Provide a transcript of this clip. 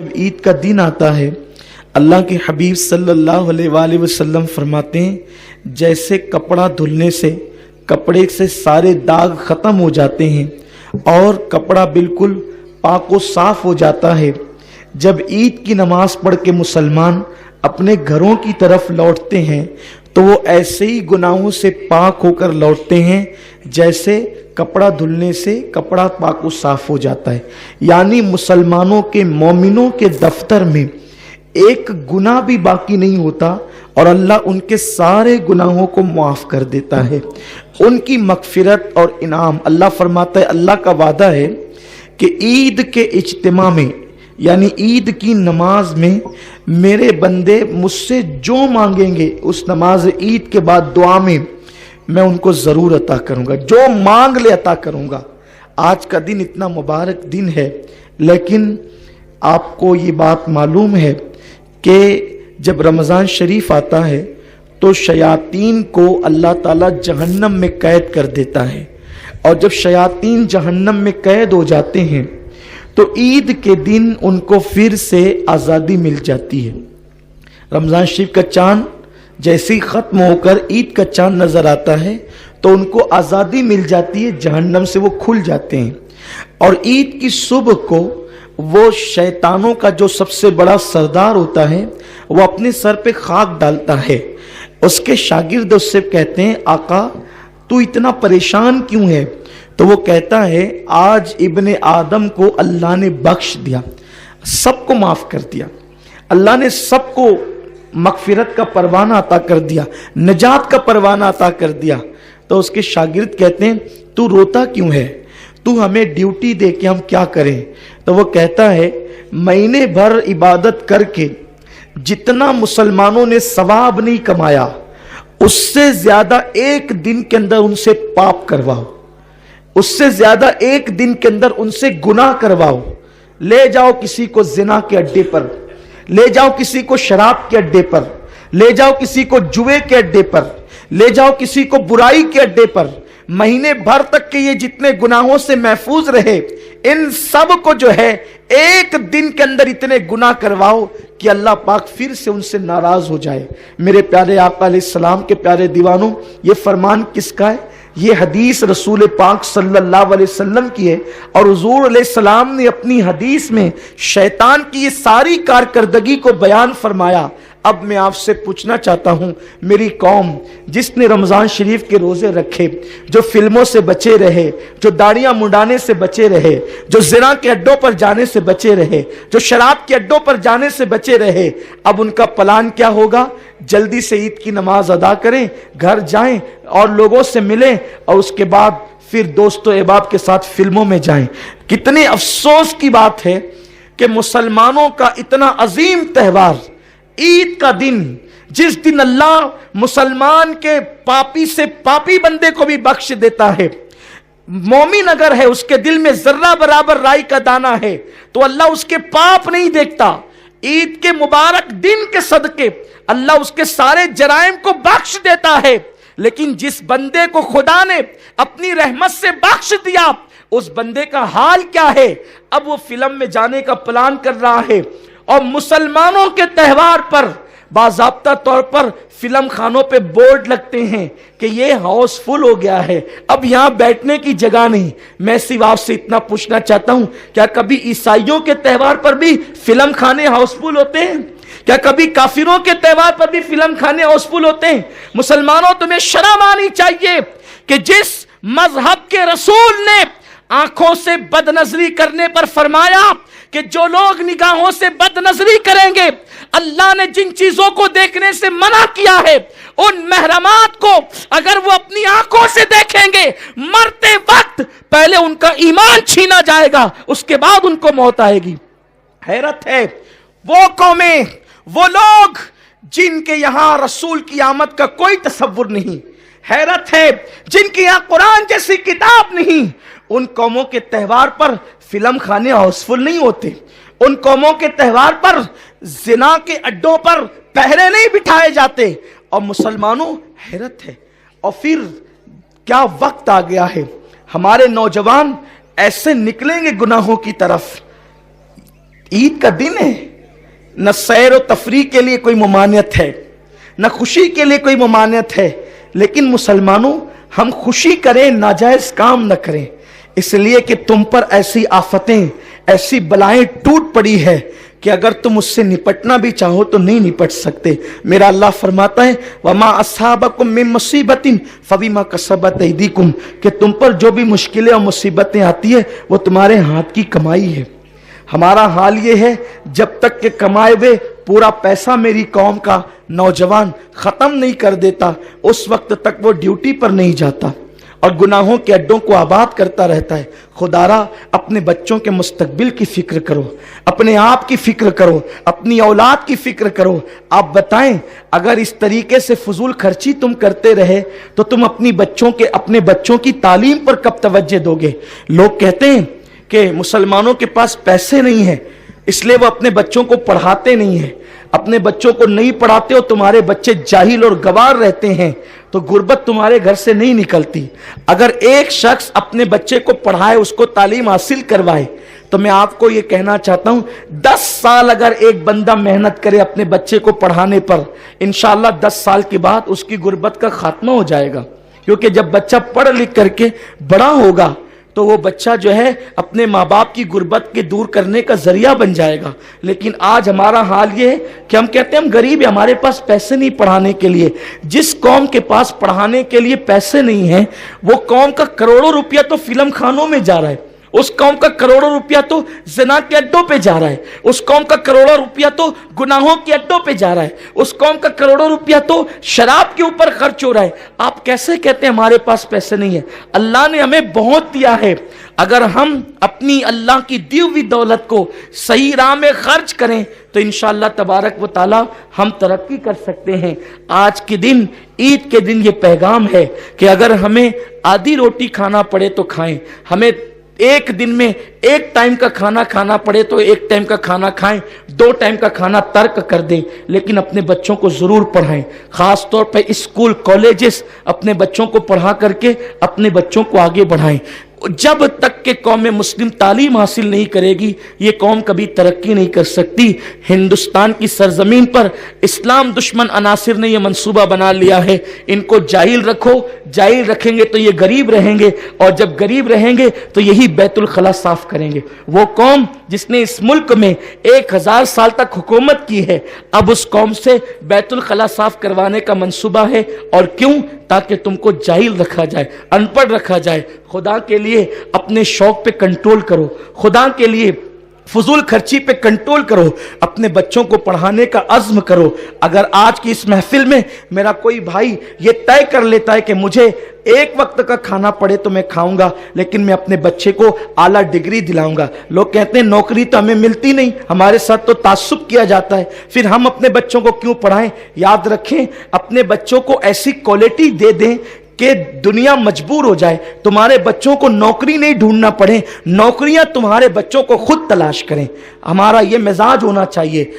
जब ईद का दिन आता है, अल्लाह के हबीब सल्लल्लाहु अलैहि वसल्लम फरमाते हैं जैसे कपड़ा धुलने से कपड़े से सारे दाग ख़त्म हो जाते हैं और कपड़ा बिल्कुल पाक व साफ हो जाता है। जब ईद की नमाज पढ़ के मुसलमान अपने घरों की तरफ लौटते हैं तो वो ऐसे ही गुनाहों से पाक होकर लौटते हैं जैसे कपड़ा धुलने से कपड़ा पाक व साफ हो जाता है। यानी मुसलमानों के मोमिनों के दफ्तर में एक गुनाह भी बाकी नहीं होता और अल्लाह उनके सारे गुनाहों को माफ़ कर देता है। उनकी मगफिरत और इनाम, अल्लाह फरमाता है, अल्लाह का वादा है कि ईद के इज्तिमा में यानी ईद की नमाज में मेरे बंदे मुझसे जो मांगेंगे उस नमाज ईद के बाद दुआ में मैं उनको ज़रूर अता करूँगा, जो मांग ले अता करूँगा। आज का दिन इतना मुबारक दिन है, लेकिन आपको ये बात मालूम है कि जब रमज़ान शरीफ आता है तो शयातीन को अल्लाह ताला जहन्नम में कैद कर देता है, और जब शयातीन जहन्नम में कैद हो जाते हैं तो ईद के दिन उनको फिर से आज़ादी मिल जाती है। रमज़ान शरीफ का चाँद जैसे ही ख़त्म होकर ईद का चाँद नज़र आता है तो उनको आज़ादी मिल जाती है, जहन्नम से वो खुल जाते हैं। और ईद की सुबह को वो शैतानों का जो सबसे बड़ा सरदार होता है वो अपने सर पे खाक डालता है। उसके शागिर्द उससे कहते हैं, आका तू इतना परेशान क्यों है? तो वो कहता है, आज इब्ने आदम को अल्लाह ने बख्श दिया, सबको माफ़ कर दिया, अल्लाह ने सबको मगफिरत का परवाना अता कर दिया, नजात का परवाना अता कर दिया। तो उसके शागिर्द कहते हैं, तू रोता क्यों है? तू हमें ड्यूटी दे के हम क्या करें? तो वो कहता है, महीने भर इबादत करके जितना मुसलमानों ने सवाब नहीं कमाया उससे ज़्यादा एक दिन के अंदर उनसे पाप करवाओ, उससे ज़्यादा एक दिन के अंदर उनसे गुनाह करवाओ। ले जाओ किसी को जिना के अड्डे पर, ले जाओ किसी को शराब के अड्डे पर, ले जाओ किसी को जुए के अड्डे पर, ले जाओ किसी को बुराई के अड्डे पर। महीने भर तक के ये जितने गुनाहों से महफूज रहे, इन सब को जो है एक दिन के अंदर इतने गुनाह करवाओ कि अल्लाह पाक फिर से उनसे नाराज हो जाए। मेरे प्यारे आका अलैहिस्सलाम के प्यारे दीवानों, ये फरमान किसका है? ये हदीस रसूल पाक सल्लल्लाहु अलैहि वसल्लम की है, और हुजूर अलैहिस्सलाम ने अपनी हदीस में शैतान की ये सारी कारकर्दगी को बयान फरमाया। अब मैं आपसे पूछना चाहता हूं, मेरी कौम जिसने रमज़ान शरीफ के रोज़े रखे, जो फिल्मों से बचे रहे, जो दाढ़ियां मुंडाने से बचे रहे, जो ज़िना के अड्डों पर जाने से बचे रहे, जो शराब के अड्डों पर जाने से बचे रहे, अब उनका प्लान क्या होगा? जल्दी से ईद की नमाज अदा करें, घर जाएं और लोगों से मिलें, और उसके बाद फिर दोस्तों अहबाब के साथ फिल्मों में जाएं। कितने अफसोस की बात है कि मुसलमानों का इतना अजीम त्यौहार ईद का दिन, जिस दिन अल्लाह मुसलमान के पापी से पापी बंदे को भी बख्श देता है, मोमिन अगर है उसके दिल में जर्रा बराबर राई का दाना है तो अल्लाह उसके पाप नहीं देखता। ईद के मुबारक दिन के सदके अल्लाह उसके सारे जराइम को बख्श देता है। लेकिन जिस बंदे को खुदा ने अपनी रहमत से बख्श दिया, उस बंदे का हाल क्या है? अब वो फिल्म में जाने का प्लान कर रहा है, और मुसलमानों के त्यौहार पर बाज़ाब्ता तौर पर फिल्म खानों पे बोर्ड लगते हैं कि ये हाउसफुल हो गया है, अब यहाँ बैठने की जगह नहीं। मैं सिर्फ आपसे इतना पूछना चाहता हूँ, क्या कभी ईसाइयों के त्यौहार पर भी फिल्म खाने हाउसफुल होते हैं? क्या कभी काफिरों के त्यौहार पर भी फिल्म खाने हाउसफुल होते हैं? मुसलमानों, तुम्हें शर्म आनी चाहिए कि जिस मजहब के रसूल ने आंखों से बदनजरी करने पर फरमाया कि जो लोग निगाहों से बदनजरी करेंगे, अल्लाह ने जिन चीजों को देखने से मना किया है, उन महरमात को अगर वो अपनी आंखों से देखेंगे, मरते वक्त पहले उनका ईमान छीना जाएगा, उसके बाद उनको मौत आएगी। हैरत है वो कौमें, वो लोग जिनके यहां रसूल की आमद का कोई तसव्वुर नहीं। हैरत है जिनके यहां कुरान जैसी किताब नहीं। उन कौमों के त्यौहार पर फिल्म खाने हाउसफुल नहीं होते। उन कौमों के त्यौहार पर जिना के अड्डों पर पहरे नहीं बिठाए जाते। और मुसलमानों, हैरत है। और फिर क्या वक्त आ गया है, हमारे नौजवान ऐसे निकलेंगे गुनाहों की तरफ, ईद का दिन है, न सैर व तफरीह के लिए कोई ममानियत है, न खुशी के लिए कोई ममानियत है, लेकिन मुसलमानों हम खुशी करें, नाजायज काम न करें, इसलिए कि तुम पर ऐसी आफतें, ऐसी बलाएं टूट पड़ी है कि अगर तुम उससे निपटना भी चाहो तो नहीं निपट सकते। मेरा अल्लाह फरमाता है वमा अस्साबकुम मिन मुसीबतिन फबिमा कसबत ऐदीकुम, कि तुम पर जो भी मुश्किलें और मुसीबतें आती है वो तुम्हारे हाथ की कमाई है। हमारा हाल ये है, जब तक कि कमाए हुए पूरा पैसा मेरी कौम का नौजवान ख़त्म नहीं कर देता, उस वक्त तक वो ड्यूटी पर नहीं जाता और गुनाहों के अड्डों को आबाद करता रहता है। खुदारा अपने बच्चों के मुस्तकबिल की फिक्र करो, अपने आप की फिक्र करो, अपनी औलाद की फिक्र करो। आप बताएं, अगर इस तरीके से फजूल खर्ची तुम करते रहे तो तुम अपने बच्चों की तालीम पर कब तवज्जो दोगे? लोग कहते हैं कि मुसलमानों के पास पैसे नहीं है इसलिए वो अपने बच्चों को पढ़ाते नहीं है। अपने बच्चों को नहीं पढ़ाते हो, तुम्हारे बच्चे जाहिल और गवार रहते हैं, तो गुर्बत तुम्हारे घर से नहीं निकलती। अगर एक शख्स अपने बच्चे को पढ़ाए, उसको तालीम हासिल करवाए, तो मैं आपको ये कहना चाहता हूं 10 साल अगर एक बंदा मेहनत करे अपने बच्चे को पढ़ाने पर, इंशाअल्लाह 10 साल के बाद उसकी गुर्बत का खात्मा हो जाएगा। क्योंकि जब बच्चा पढ़ लिख करके बड़ा होगा तो वो बच्चा जो है अपने माँ बाप की गुर्बत के दूर करने का जरिया बन जाएगा। लेकिन आज हमारा हाल ये है कि हम कहते हैं हम गरीब हैं, हमारे पास पैसे नहीं पढ़ाने के लिए। जिस कौम के पास पढ़ाने के लिए पैसे नहीं है, वो कौम का करोड़ों रुपया तो फिल्म खानों में जा रहा है, उस कौम का करोड़ों रुपया तो ज़िना के अड्डों पे जा रहा है, उस कौम का करोड़ों रुपया तो गुनाहों के अड्डों पे जा रहा है, उस कौम का करोड़ों रुपया तो शराब के ऊपर खर्च हो रहा है। आप कैसे कहते हैं हमारे पास पैसे नहीं है? अल्लाह ने हमें बहुत दिया है। अगर हम अपनी अल्लाह की दी हुई दौलत को सही राह में खर्च करें तो इंशाअल्लाह तबारक व तआला हम तरक्की कर सकते हैं। आज के दिन, ईद के दिन ये पैगाम है कि अगर हमें आधी रोटी खाना पड़े तो खाएं, हमें एक दिन में एक टाइम का खाना खाना पड़े तो एक टाइम का खाना खाएं, 2 टाइम का खाना तर्क कर दें, लेकिन अपने बच्चों को जरूर पढ़ाएं। खास तौर पे स्कूल कॉलेजेस अपने बच्चों को पढ़ा करके अपने बच्चों को आगे बढ़ाएं। जब तक के कौम मुस्लिम तालीम हासिल नहीं करेगी, ये कौम कभी तरक्की नहीं कर सकती। हिंदुस्तान की सरजमीन पर इस्लाम दुश्मन अनासिर ने यह मंसूबा बना लिया है, इनको जाहिल रखो, जाहिल रखेंगे तो ये गरीब रहेंगे, और जब गरीब रहेंगे तो यही बैतुल खला साफ करेंगे। वो कौम जिसने इस मुल्क में 1000 साल तक हुकूमत की है, अब उस कौम से बैतुल खला साफ करवाने का मंसूबा है। और क्यों? ताकि तुमको जाहिल रखा जाए, अनपढ़ रखा जाए। खुदा के लिए अपने शौक पे कंट्रोल करो, खुदा के लिए फजूल खर्ची पे कंट्रोल करो, अपने बच्चों को पढ़ाने का अज़्म करो। अगर आज की इस महफिल में मेरा कोई भाई ये तय कर लेता है कि मुझे एक वक्त का खाना पड़े तो मैं खाऊंगा, लेकिन मैं अपने बच्चे को आला डिग्री दिलाऊंगा। लोग कहते हैं नौकरी तो हमें मिलती नहीं, हमारे साथ तो तासुब किया जाता है, फिर हम अपने बच्चों को क्यों पढ़ाएं? याद रखें, अपने बच्चों को ऐसी क्वालिटी दे दें कि दुनिया मजबूर हो जाए, तुम्हारे बच्चों को नौकरी नहीं ढूंढना पड़े, नौकरियां तुम्हारे बच्चों को खुद तलाश करें। हमारा ये मिजाज होना चाहिए।